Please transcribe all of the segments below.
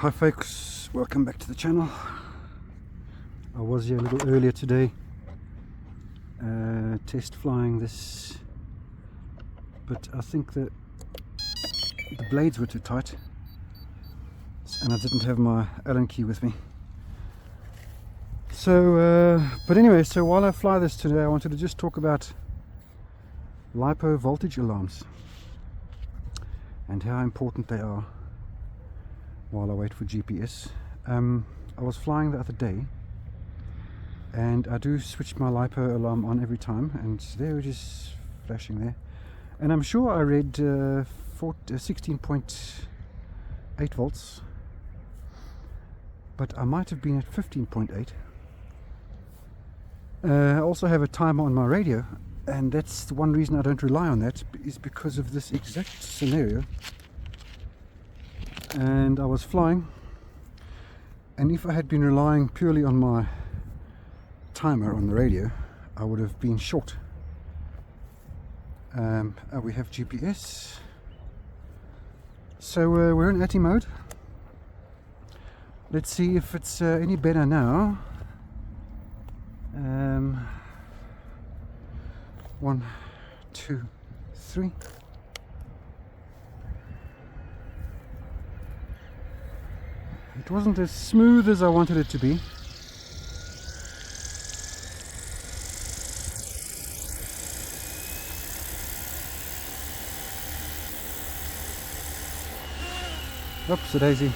Hi folks, welcome back to the channel. I was here a little earlier today test flying this, but I think that the blades were too tight and I didn't have my Allen key with me. So but anyway, so while I fly this today, I wanted to just talk about Lipo voltage alarms and how important they are while I wait for GPS. I was flying the other day and I do switch my Lipo alarm on every time, and there it is flashing there, and I'm sure I read 16.8 volts, but I might have been at 15.8. I also have a timer on my radio, and that's the one reason I don't rely on that, is because of this exact scenario. And I was flying, and if I had been relying purely on my timer on the radio, I would have been short. We have GPS, so we're in Atti mode. Let's see if it's any better now. 1, 2, 3. It wasn't as smooth as I wanted it to be. Oops, a daisy.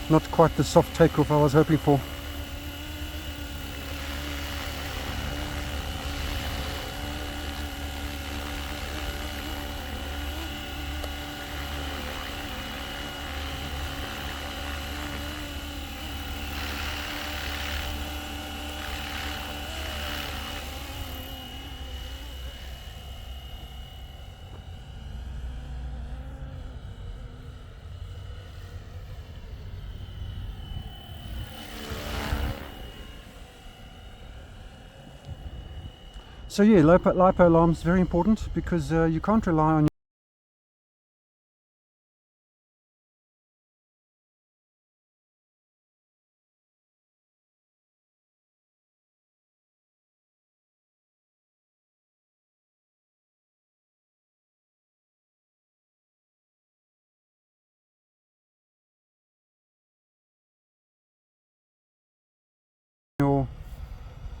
Not quite the soft takeoff I was hoping for. So yeah, Lipo alarms very important, because you can't rely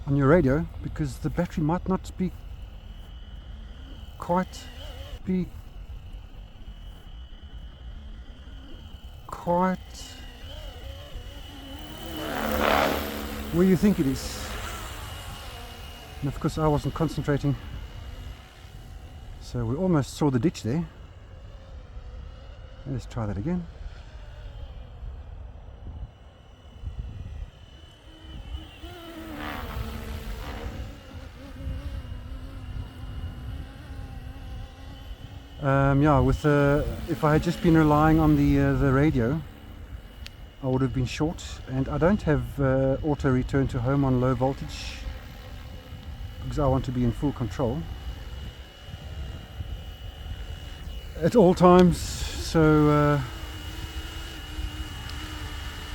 on your radio, because the battery might not be quite where you think it is. And of course I wasn't concentrating, so we almost saw the ditch there. Let's try that again. Yeah, with if I had just been relying on the radio, I would have been short, and I don't have auto return to home on low voltage because I want to be in full control at all times. So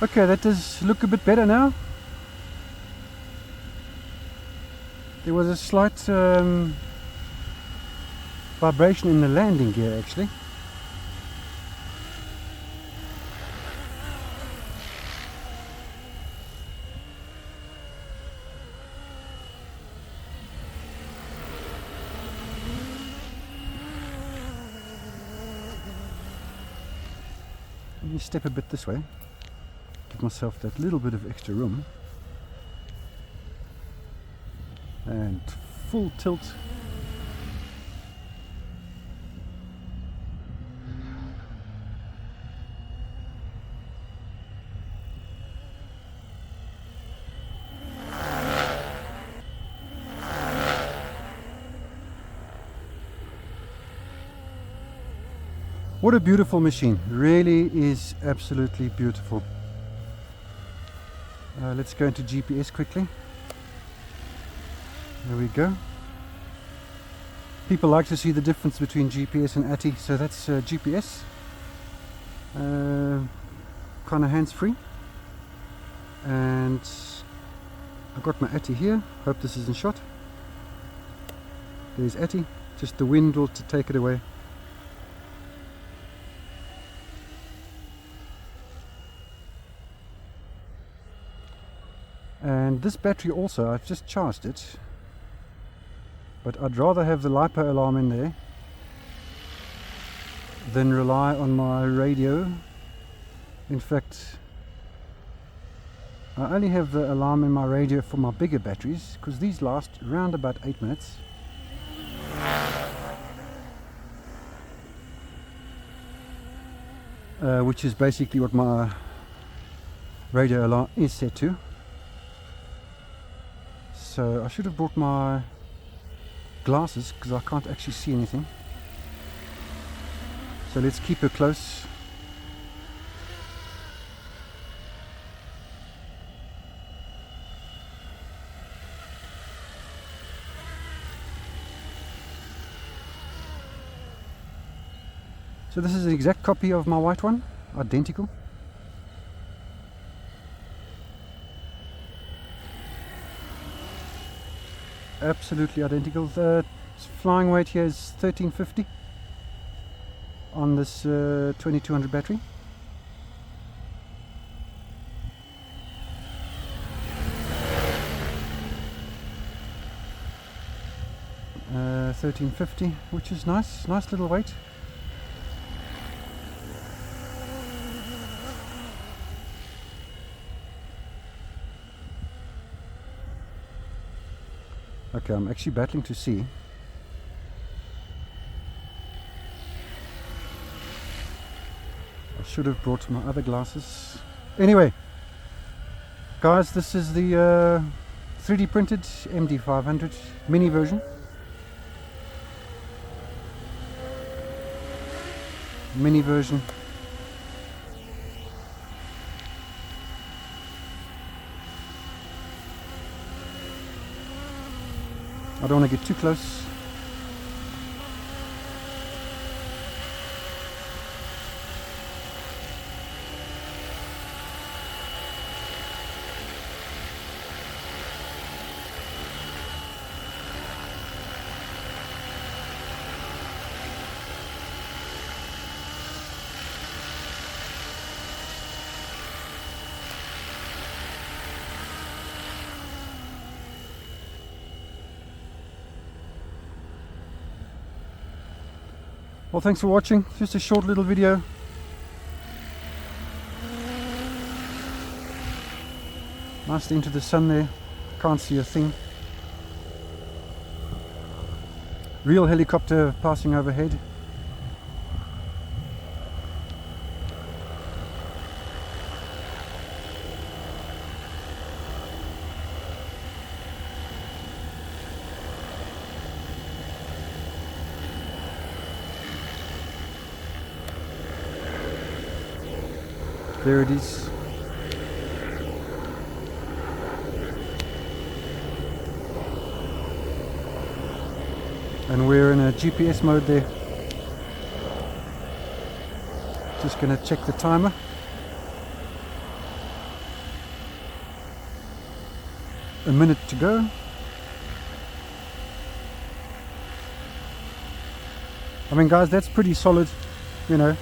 okay, that does look a bit better now. There was a slight vibration in the landing gear actually. Let me step a bit this way, give myself that little bit of extra room, and full tilt. What a beautiful machine, really is absolutely beautiful. Let's go into GPS quickly. There we go. People like to see the difference between GPS and Atti, so that's GPS. kind of hands-free. And I've got my Atti here. Hope this isn't shot. There's Atti. Just the wind will take it away. And this battery also, I've just charged it, but I'd rather have the Lipo alarm in there than rely on my radio. In fact, I only have the alarm in my radio for my bigger batteries, because these last around about 8 minutes. Which is basically what my radio alarm is set to. So I should have brought my glasses because I can't actually see anything. So let's keep her close. So this is an exact copy of my white one, identical. Absolutely identical. The flying weight here is 1350 on this 2200 battery. $13.50, which is nice little weight. Okay, I'm actually battling to see. I should have brought my other glasses. Anyway, guys, this is the 3D printed MD500 mini version. Mini version. I don't want to get too close. Well, thanks for watching. Just a short little video. Nicely into the sun there. Can't see a thing. Real helicopter passing overhead. There it is. And we're in a GPS mode there. Just going to check the timer. A minute to go. I mean, guys, that's pretty solid, you know.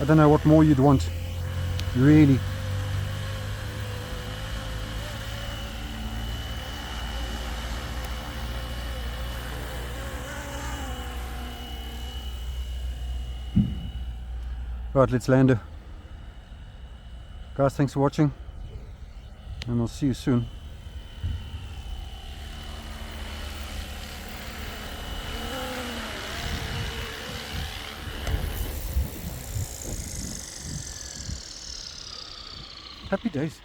I don't know what more you'd want, really. Right, let's land her. Guys, thanks for watching, and I'll see you soon. Happy days.